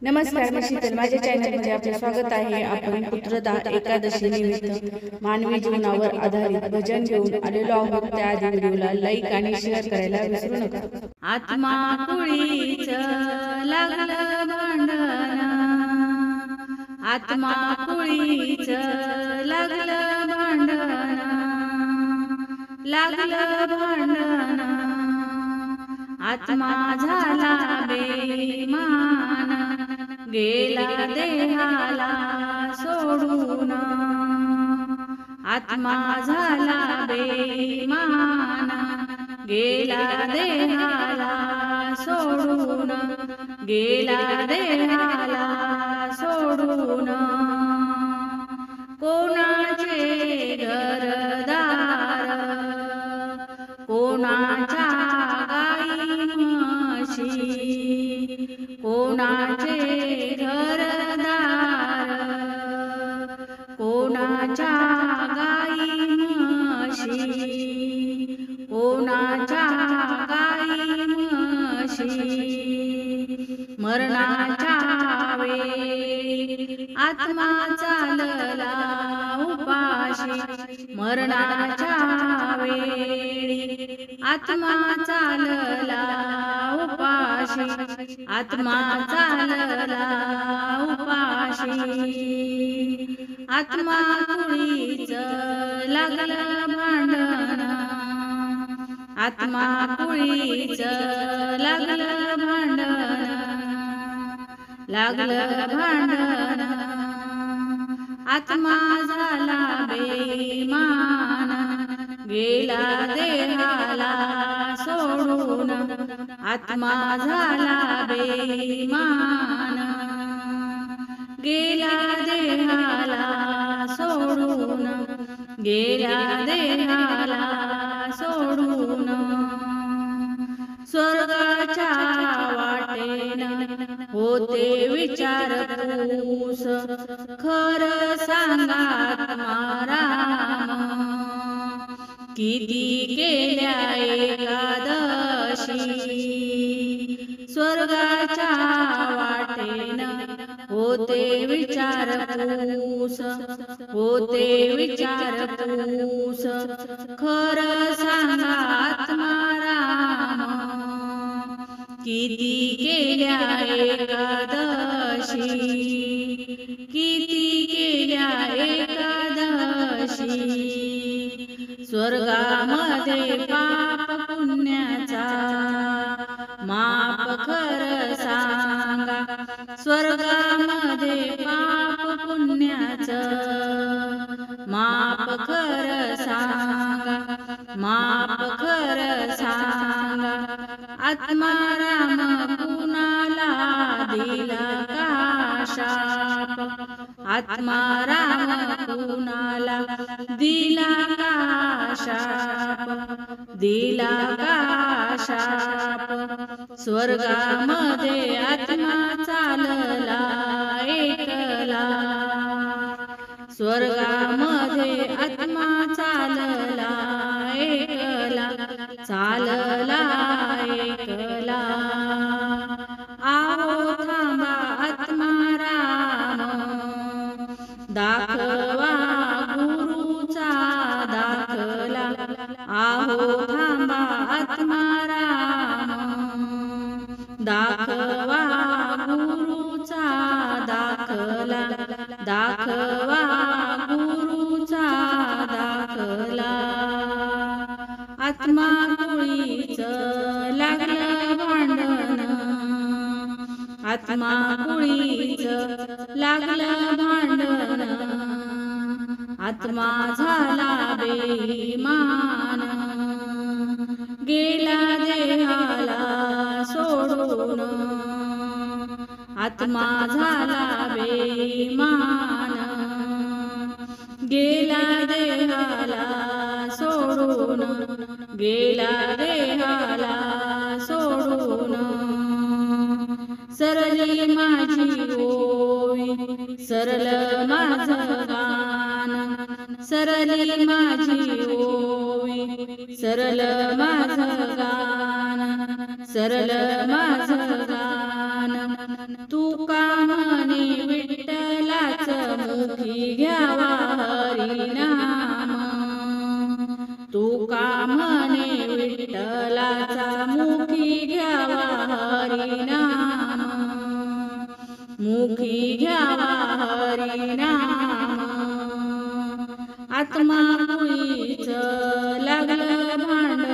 नमस्कार, मी शीतल. माझ्या चॅनलमध्ये आपले स्वागत आहे. आपण पुत्रदा एकादशी निमित्त मानवी जीवनावर आधारित भजन घेऊन आलेलो आहोत. त्याआधी व्हिडिओला लाईक आणि शेअर करायला विसरू नका. आत्मा कुळीच लागलं भांडण, आत्मा कुळीच लागलं भांडण, लागलं भांडण. आत्मा झाला बेईमान, गेला देहाला सोडून. आत्मा झाला बेईमान, गेला देहाला सोडून, गेला देहाला सोडून. कोणाचे घरदार, कोणाच्या गाई म्हशी, कोणाचे घरदार, कोणाच्या गाई म्हशी, कोणाच्या गाई म्हशी. मरणाच्या वेळी आत्मा चालला उपाशी, मरणाच्या वेळी आत्मा चालला उपाशी, आत्मा चालला उपाशी. आत्मा कुळीच लागलं भांडण, आत्मा कुळीच लागलं भांडण, लागलं भांडण. आत्मा झाला बेईमान, गेला देहाला सोडून. आत्मा झाला बेईमान, गेला देहाला सोडून, गेला देहाला सोडून. स्वर्गाच्या वाटेन होते विचारपूस, खरं सांगा आत्माराम, किती केल्या एकादशी. स्वर्गाच्या वाटेन होते विचारपूस, होते विचारपूस, खरं सांगा आत्माराम, किती केल्या एकादशी, किती केल्या एकादशी. स्वर्गामध्ये पाप पुण्याचा माप खरं सांगा, स्वर्गामध्ये पाप पुण्याचं माप खरं सांगा, माप खरं सांगा. आत्माराम कुणाला दिला का शाप, आत्माराम कुणाला दिला का शाप, दिला का शाप. स्वर्गामध्ये आत्मा चालला एकला, स्वर्गामध्ये आत्मा चालला एकला, चालला एकला. आहो थांबा आत्माराम, दाखवा गुरुचा दाखला. आहो थांबा आत्माराम, दाखवा गुरुचा दाखला, दाखवा गुरुचा दाखला. आत्मा कुळीच लागलं भांडण, आत्मा कुळीच लागलं भांडण. आत्मा झाला बेईमान, गेला देहाला सोडून. आत्मा झाला बेईमान, गेला देहाला सोडून, गेला देहाला सोडून. सरली माझी ओवी, सरल माझं गान, सरली माझी ओवी, सरल माझं गान, सरल माझं गान. तू का म्हणे विठ्ठलाच मुखी घ्यावा हरिनाम तुका म्हणे विठ्ठलाचा मुखी घ्यावा हरिनाम मुखी घ्यावा हरिनाम आत्मा कुळीच लागलं भांडण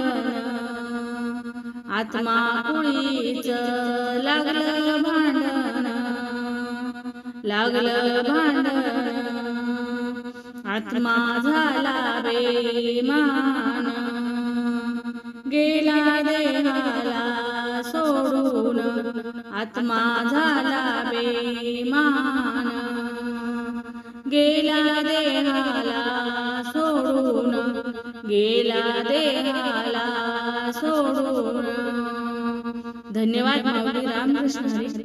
आत्मा कुळीच लागलं भांडण लागलं भांडण आत्मा झाला बेईमान गेला देहाला सोडून आत्मा झाला बेईमान गेला देहाला सोडून गेला देहाला सोडून. धन्यवाद माऊली. रामकृष्ण हरी.